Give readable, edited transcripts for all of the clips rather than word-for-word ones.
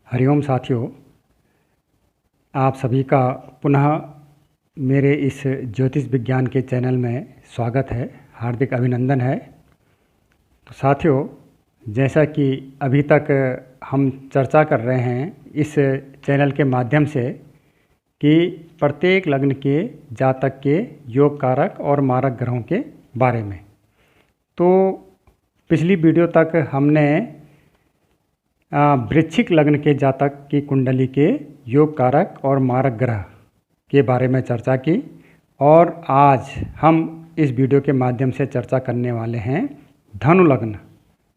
हरिओम साथियों, आप सभी का पुनः मेरे इस ज्योतिष विज्ञान के चैनल में स्वागत है, हार्दिक अभिनंदन है। तो साथियों, जैसा कि अभी तक हम चर्चा कर रहे हैं इस चैनल के माध्यम से कि प्रत्येक लग्न के जातक के योग कारक और मारक ग्रहों के बारे में। तो पिछली वीडियो तक हमने वृश्चिक लग्न के जातक की कुंडली के योग कारक और मारक ग्रह के बारे में चर्चा की, और आज हम इस वीडियो के माध्यम से चर्चा करने वाले हैं धनु लग्न,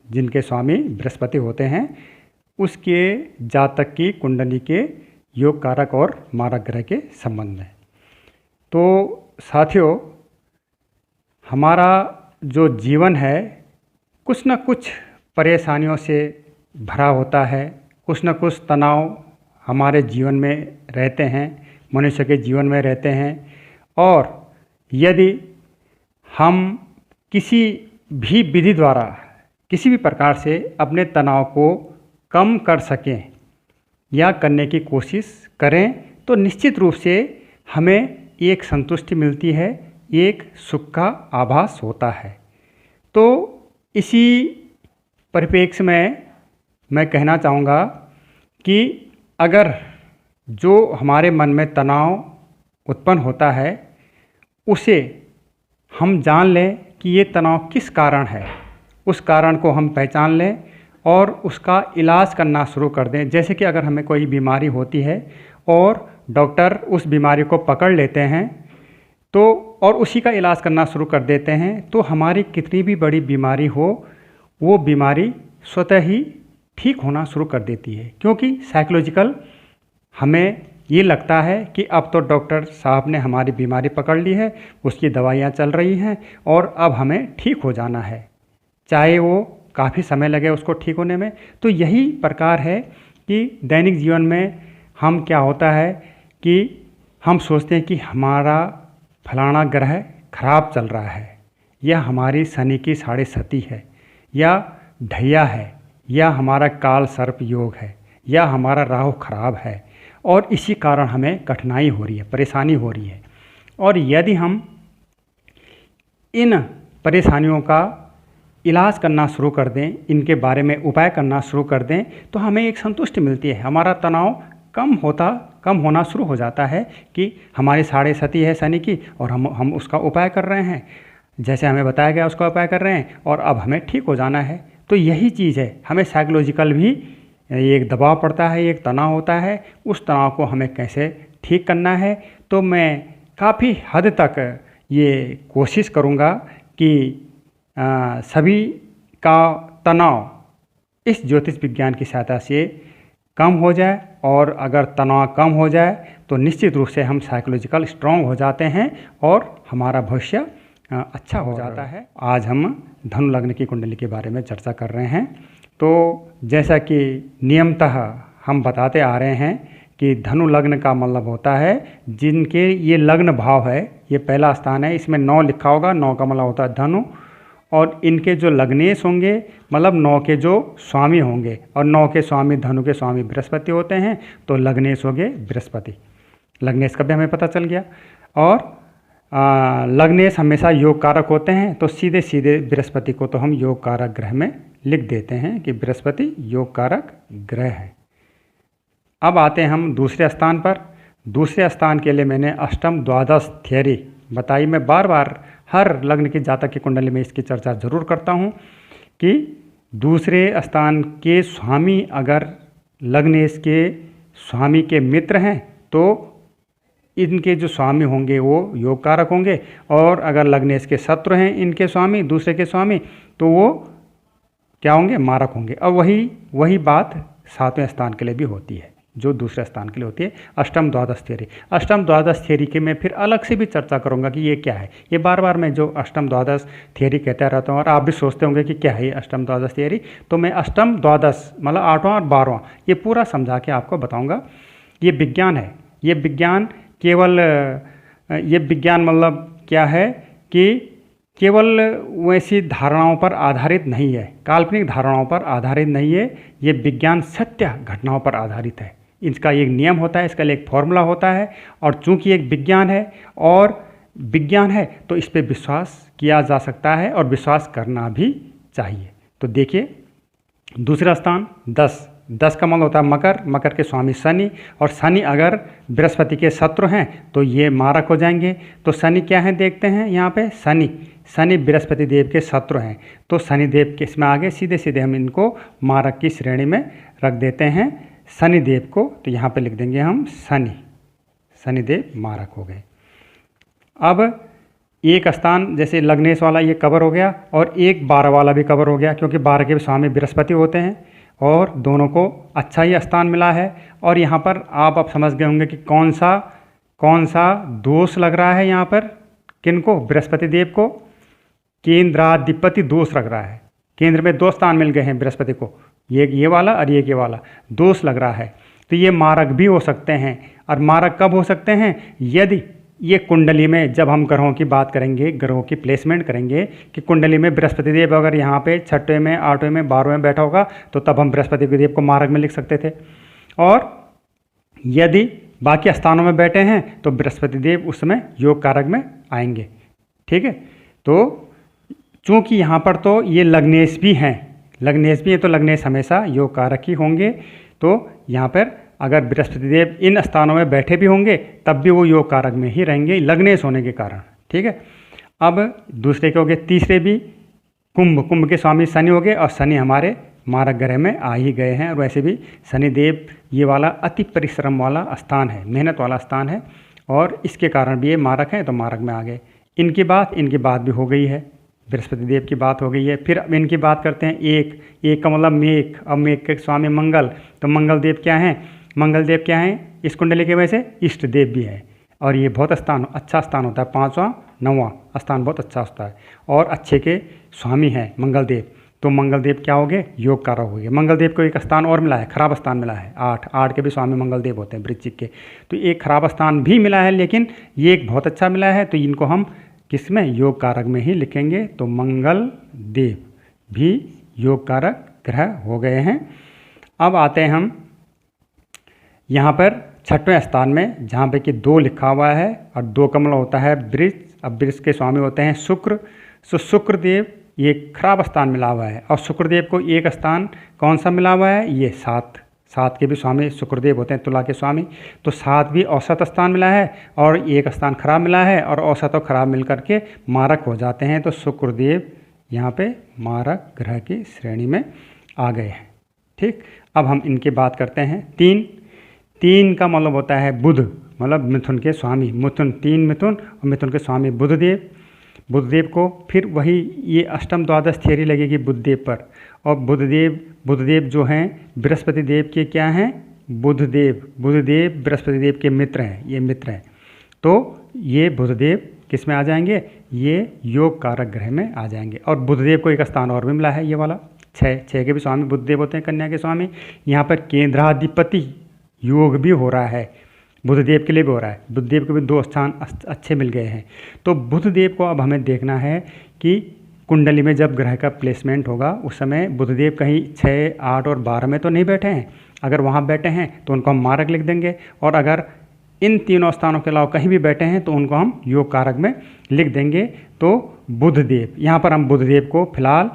जिनके स्वामी बृहस्पति होते हैं, उसके जातक की कुंडली के योग कारक और मारक ग्रह के संबंध में। तो साथियों, हमारा जो जीवन है कुछ न कुछ परेशानियों से भरा होता है, कुछ न कुछ तनाव हमारे जीवन में रहते हैं, मनुष्य के जीवन में रहते हैं। और यदि हम किसी भी विधि द्वारा किसी भी प्रकार से अपने तनाव को कम कर सकें या करने की कोशिश करें तो निश्चित रूप से हमें एक संतुष्टि मिलती है, एक सुख का आभास होता है। तो इसी परिप्रेक्ष्य में मैं कहना चाहूँगा कि अगर जो हमारे मन में तनाव उत्पन्न होता है उसे हम जान लें कि ये तनाव किस कारण है, उस कारण को हम पहचान लें और उसका इलाज करना शुरू कर दें। जैसे कि अगर हमें कोई बीमारी होती है और डॉक्टर उस बीमारी को पकड़ लेते हैं तो और उसी का इलाज करना शुरू कर देते हैं, तो हमारी कितनी भी बड़ी बीमारी हो वो बीमारी स्वतः ही ठीक होना शुरू कर देती है। क्योंकि साइकोलॉजिकल हमें ये लगता है कि अब तो डॉक्टर साहब ने हमारी बीमारी पकड़ ली है, उसकी दवाइयाँ चल रही हैं और अब हमें ठीक हो जाना है, चाहे वो काफ़ी समय लगे उसको ठीक होने में। तो यही प्रकार है कि दैनिक जीवन में हम क्या होता है कि हम सोचते हैं कि हमारा फलाना ग्रह खराब चल रहा है, या हमारी शनि की 7.5 है, या ढैया है, या हमारा काल सर्प योग है, या हमारा राहु खराब है, और इसी कारण हमें कठिनाई हो रही है, परेशानी हो रही है। और यदि हम इन परेशानियों का इलाज करना शुरू कर दें, इनके बारे में उपाय करना शुरू कर दें, तो हमें एक संतुष्टि मिलती है, हमारा तनाव कम होना शुरू हो जाता है कि हमारी 7.5 है शनि की और हम उसका उपाय कर रहे हैं, जैसे हमें बताया गया उसका उपाय कर रहे हैं और अब हमें ठीक हो जाना है। तो यही चीज़ है, हमें साइकोलॉजिकल भी एक दबाव पड़ता है, एक तनाव होता है, उस तनाव को हमें कैसे ठीक करना है। तो मैं काफ़ी हद तक ये कोशिश करूँगा कि सभी का तनाव इस ज्योतिष विज्ञान की सहायता से कम हो जाए, और अगर तनाव कम हो जाए तो निश्चित रूप से हम साइकोलॉजिकल स्ट्रॉन्ग हो जाते हैं और हमारा भविष्य अच्छा हो जाता है। आज हम धनु लग्न की कुंडली के बारे में चर्चा कर रहे हैं। तो जैसा कि नियमतः हम बताते आ रहे हैं कि धनु लग्न का मतलब होता है जिनके ये लग्न भाव है, ये पहला स्थान है, इसमें 9 लिखा होगा, 9 का मतलब होता है धनु, और इनके जो लग्नेश होंगे मतलब 9 के जो स्वामी होंगे, और 9 के स्वामी धनु के स्वामी बृहस्पति होते हैं, तो लग्नेश हो गए बृहस्पति। लग्नेश का भी हमें पता चल गया। और लग्नेश हमेशा योग कारक होते हैं, तो सीधे सीधे बृहस्पति को तो हम योग कारक ग्रह में लिख देते हैं कि बृहस्पति योग कारक ग्रह है। अब आते हैं हम दूसरे स्थान पर। दूसरे स्थान के लिए मैंने अष्टम द्वादश थियरी बताई। मैं बार बार हर लग्न की जातक की कुंडली में इसकी चर्चा जरूर करता हूँ कि दूसरे स्थान के स्वामी अगर लग्नेश के स्वामी के मित्र हैं तो इनके जो स्वामी होंगे वो योग कारक होंगे, और अगर लग्नेश के शत्रु हैं इनके स्वामी, दूसरे के स्वामी, तो वो क्या होंगे, मारक होंगे। और वही बात 7वें स्थान के लिए भी होती है, जो दूसरे स्थान के लिए होती है। अष्टम द्वादश थियरी, अष्टम द्वादश थियरी के मैं फिर अलग से भी चर्चा करूंगा कि ये क्या है। ये बार बार मैं जो अष्टम द्वादश थियरी कहता रहता हूँ, और आप भी सोचते होंगे कि क्या है ये अष्टम द्वादश थियरी, तो मैं अष्टम द्वादश मतलब 8वां और 12वां ये पूरा समझा के आपको बताऊँगा। ये विज्ञान है, ये विज्ञान केवल ये विज्ञान मतलब क्या है कि केवल वैसी धारणाओं पर आधारित नहीं है, काल्पनिक धारणाओं पर आधारित नहीं है, ये विज्ञान सत्य घटनाओं पर आधारित है। इसका एक नियम होता है, इसका एक फॉर्मूला होता है, और चूंकि एक विज्ञान है और विज्ञान है तो इस पर विश्वास किया जा सकता है और विश्वास करना भी चाहिए। तो देखिए दूसरा स्थान 10 का मतलब होता है मकर, मकर के स्वामी शनि, और शनि अगर बृहस्पति के शत्रु हैं तो ये मारक हो जाएंगे। तो शनि क्या है देखते हैं यहाँ पे, शनि बृहस्पति देव के शत्रु हैं, तो शनि देव के इसमें आगे सीधे सीधे हम इनको मारक की श्रेणी में रख देते हैं शनि देव को। तो यहाँ पे लिख देंगे हम शनि देव मारक हो गए। अब एक स्थान जैसे लग्नेश वाला ये कवर हो गया, और एक 12 वाला भी कवर हो गया, क्योंकि 12 के भी स्वामी बृहस्पति होते हैं और दोनों को अच्छा ही स्थान मिला है। और यहाँ पर आप समझ गए होंगे कि कौन सा दोष लग रहा है यहाँ पर, किनको, बृहस्पति देव को केंद्राधिपति दोष लग रहा है। केंद्र में 2 स्थान मिल गए हैं बृहस्पति को, ये वाला और ये वाला दोष लग रहा है। तो ये मारक भी हो सकते हैं। और मारक कब हो सकते हैं, यदि ये कुंडली में, जब हम ग्रहों की बात करेंगे, ग्रहों की प्लेसमेंट करेंगे कि कुंडली में बृहस्पति देव अगर यहाँ पे 6वें में, 8वें में, 12वें में बैठा होगा तो तब हम बृहस्पति देव को मारक में लिख सकते थे। और यदि बाकी स्थानों में बैठे हैं तो बृहस्पति देव उस समय योग कारक में आएंगे। ठीक है, तो चूँकि यहाँ पर तो ये लग्नेश भी हैं तो लग्नेश हमेशा योग कारक ही होंगे। तो यहाँ पर अगर बृहस्पति देव इन स्थानों में बैठे भी होंगे तब भी वो योग कारक में ही रहेंगे लग्नेश होने के कारण। ठीक है, अब दूसरे के हो गए, तीसरे भी कुंभ के स्वामी शनि हो गए, और शनि हमारे मारक ग्रह में आ ही गए हैं। और वैसे भी शनि देव ये वाला अति परिश्रम वाला स्थान है, मेहनत वाला स्थान है, और इसके कारण भी ये मारक हैं तो मारक में आ गए। इनकी बात भी हो गई है, बृहस्पति देव की बात हो गई है। फिर अब इनकी बात करते हैं, एक का मतलब मेघ। अब मेघ के स्वामी मंगल, तो मंगल देव क्या हैं इस कुंडली के वजह से इष्ट देव भी है, और ये बहुत अच्छा स्थान होता है, 5वां 9वां स्थान बहुत अच्छा होता है, और अच्छे के स्वामी हैं मंगल देव। तो मंगल देव क्या हो गए, योग कारक हो गए। मंगल देव को एक स्थान और मिला है, खराब स्थान मिला है, 8 के भी स्वामी मंगल देव होते हैं वृश्चिक के, तो एक खराब स्थान भी मिला है, लेकिन ये एक बहुत अच्छा मिला है, तो इनको हम किस में, योग कारक में ही लिखेंगे। तो मंगल देव भी योग कारक ग्रह हो गए हैं। अब आते हैं हम यहाँ पर 6वें स्थान में, जहाँ पे कि 2 लिखा हुआ है और 2 का मतलब होता है वृष। अब वृष के स्वामी होते हैं शुक्र। सो शुक्रदेव ये खराब स्थान मिला हुआ है, और शुक्रदेव को एक स्थान कौन सा मिला हुआ है, ये 7 के भी स्वामी शुक्रदेव होते हैं, तुला के स्वामी। तो 7 भी औसत स्थान मिला है, और एक स्थान खराब मिला है, और औसत और खराब मिल करके मारक हो जाते हैं। तो शुक्रदेव यहाँ पे मारक ग्रह की श्रेणी में आ गए हैं। ठीक, अब हम इनकी बात करते हैं। 3 का मतलब होता है बुध, मतलब मिथुन के स्वामी, 3 मिथुन, और मिथुन के स्वामी बुधदेव को फिर वही ये अष्टम द्वादश थियरी लगेगी बुधदेव पर। और बुधदेव जो हैं बृहस्पति देव के क्या हैं, बुधदेव बृहस्पति देव के मित्र हैं, ये मित्र हैं। तो ये बुधदेव किस में आ जाएंगे, ये योग कारक ग्रह में आ जाएंगे। और बुधदेव को एक स्थान और भी मिला है, ये वाला 6 के भी स्वामी बुधदेव होते हैं, कन्या के स्वामी। यहाँ पर केंद्राधिपति योग भी हो रहा है, बुधदेव के लिए भी हो रहा है। बुधदेव को भी 2 स्थान अच्छे मिल गए हैं। तो बुधदेव को अब हमें देखना है कि कुंडली में जब ग्रह का प्लेसमेंट होगा उस समय बुधदेव कहीं 6, 8 और 12 में तो नहीं बैठे हैं। अगर वहाँ बैठे हैं तो उनको हम मारक लिख देंगे, और अगर इन तीनों स्थानों के अलावा कहीं भी बैठे हैं तो उनको हम योग कारक में लिख देंगे। तो बुधदेव, यहाँ पर हम बुधदेव को फिलहाल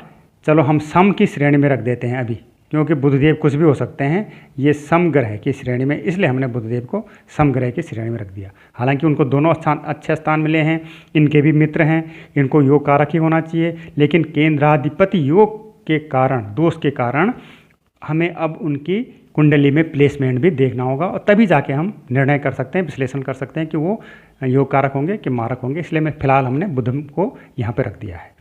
चलो हम सम की श्रेणी में रख देते हैं अभी, क्योंकि बुधदेव कुछ भी हो सकते हैं, ये समग्रह की श्रेणी में, इसलिए हमने बुधदेव को समग्रह की श्रेणी में रख दिया। हालांकि उनको दोनों अच्छे स्थान मिले हैं, इनके भी मित्र हैं, इनको योग कारक ही होना चाहिए, लेकिन केंद्राधिपति योग के कारण, दोष के कारण हमें अब उनकी कुंडली में प्लेसमेंट भी देखना होगा, और तभी जाके हम निर्णय कर सकते हैं, विश्लेषण कर सकते हैं कि वो योग कारक होंगे कि मारक होंगे। इसलिए मैं फिलहाल हमने बुध को यहाँ पर रख दिया है।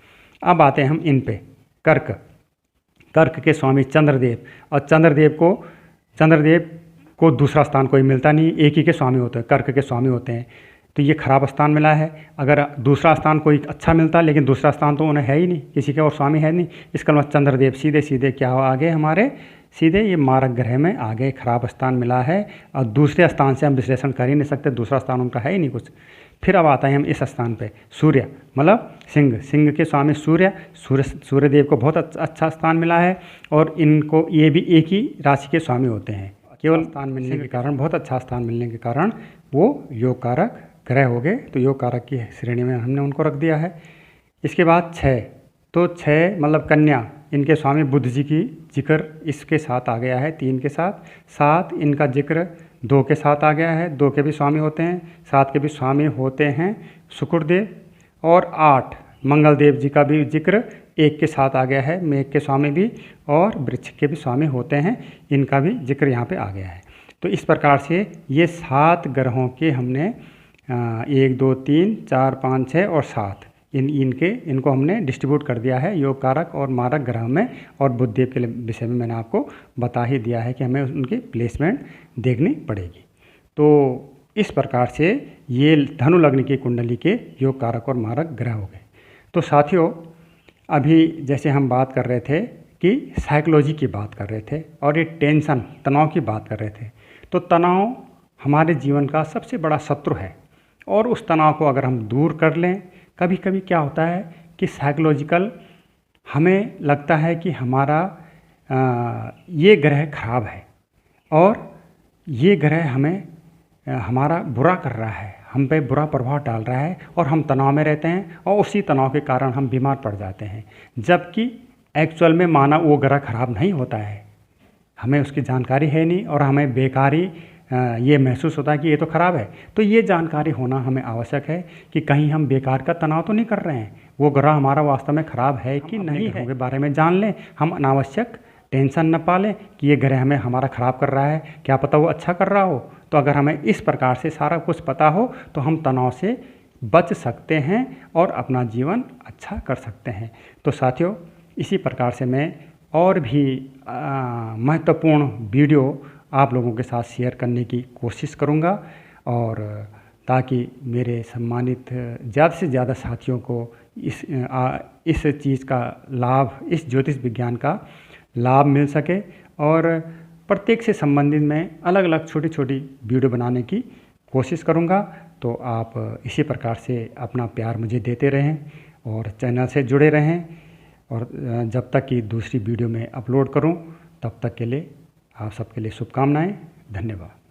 अब आते हैं हम इन पे, कर्क के स्वामी चंद्रदेव, और चंद्रदेव को दूसरा स्थान कोई मिलता नहीं, एक ही के स्वामी होते हैं, कर्क के स्वामी होते हैं। तो ये खराब स्थान मिला है। अगर दूसरा स्थान कोई अच्छा मिलता, लेकिन दूसरा स्थान तो उन्हें है ही नहीं, किसी के और स्वामी है नहीं, इसका मतलब चंद्रदेव सीधे क्या आ गए हमारे, सीधे ये मारक ग्रह में आ गए, खराब स्थान मिला है। और दूसरे स्थान से हम विश्लेषण कर ही नहीं सकते, दूसरा स्थान उनका है ही नहीं कुछ। फिर अब आता है हम इस स्थान पे सूर्य, मतलब सिंह के स्वामी सूर्यदेव को बहुत अच्छा स्थान मिला है और इनको ये भी एक ही राशि के स्वामी होते हैं। केवल स्थान मिलने के कारण, बहुत अच्छा स्थान मिलने के कारण वो योग कारक ग्रह हो गए, तो योग कारक की श्रेणी में हमने उनको रख दिया है। इसके बाद 6, तो 6 मतलब कन्या, इनके स्वामी बुध जी की जिक्र इसके साथ आ गया है 3 के साथ। 7 इनका जिक्र 2 के साथ आ गया है, 2 के भी स्वामी होते हैं। 7 के भी स्वामी होते हैं शुक्रदेव। और 8 मंगल देव जी का भी जिक्र 1 के साथ आ गया है, मेघ के स्वामी भी और वृक्ष के भी स्वामी होते हैं, इनका भी जिक्र यहाँ पे आ गया है। तो इस प्रकार से ये 7 ग्रहों के हमने 1 2 3 4 5 6 और 7 इनको हमने डिस्ट्रीब्यूट कर दिया है योग कारक और मारक ग्रह में। और बुधदेव के विषय में मैंने आपको बता ही दिया है कि हमें उनकी प्लेसमेंट देखनी पड़ेगी। तो इस प्रकार से ये धनु लग्न की कुंडली के योग कारक और मारक ग्रह हो गए। तो साथियों, अभी जैसे हम बात कर रहे थे कि साइकोलॉजी की बात कर रहे थे और ये टेंशन, तनाव की बात कर रहे थे। तो तनाव हमारे जीवन का सबसे बड़ा शत्रु है और उस तनाव को अगर हम दूर कर लें, कभी कभी क्या होता है कि साइकोलॉजिकल हमें लगता है कि हमारा ये ग्रह खराब है और ये ग्रह हमें हमारा बुरा कर रहा है, हम पे बुरा प्रभाव डाल रहा है और हम तनाव में रहते हैं और उसी तनाव के कारण हम बीमार पड़ जाते हैं। जबकि एक्चुअल में माना वो ग्रह खराब नहीं होता है, हमें उसकी जानकारी है नहीं और हमें बेकारी ये महसूस होता है कि ये तो ख़राब है। तो ये जानकारी होना हमें आवश्यक है कि कहीं हम बेकार का तनाव तो नहीं कर रहे हैं, वो ग्रह हमारा वास्तव में ख़राब है कि नहीं है, के बारे में जान लें। हम अनावश्यक टेंशन न पालें कि ये ग्रह हमें हमारा ख़राब कर रहा है, क्या पता वो अच्छा कर रहा हो। तो अगर हमें इस प्रकार से सारा कुछ पता हो तो हम तनाव से बच सकते हैं और अपना जीवन अच्छा कर सकते हैं। तो साथियों, इसी प्रकार से मैं और भी महत्वपूर्ण वीडियो आप लोगों के साथ शेयर करने की कोशिश करूंगा और ताकि मेरे सम्मानित ज़्यादा से ज़्यादा साथियों को इस चीज़ का लाभ, इस ज्योतिष विज्ञान का लाभ मिल सके। और प्रत्येक से संबंधित मैं अलग अलग छोटी छोटी वीडियो बनाने की कोशिश करूंगा। तो आप इसी प्रकार से अपना प्यार मुझे देते रहें और चैनल से जुड़े रहें और जब तक कि दूसरी वीडियो में अपलोड करूं तब तक के लिए आप सबके लिए शुभकामनाएं। धन्यवाद।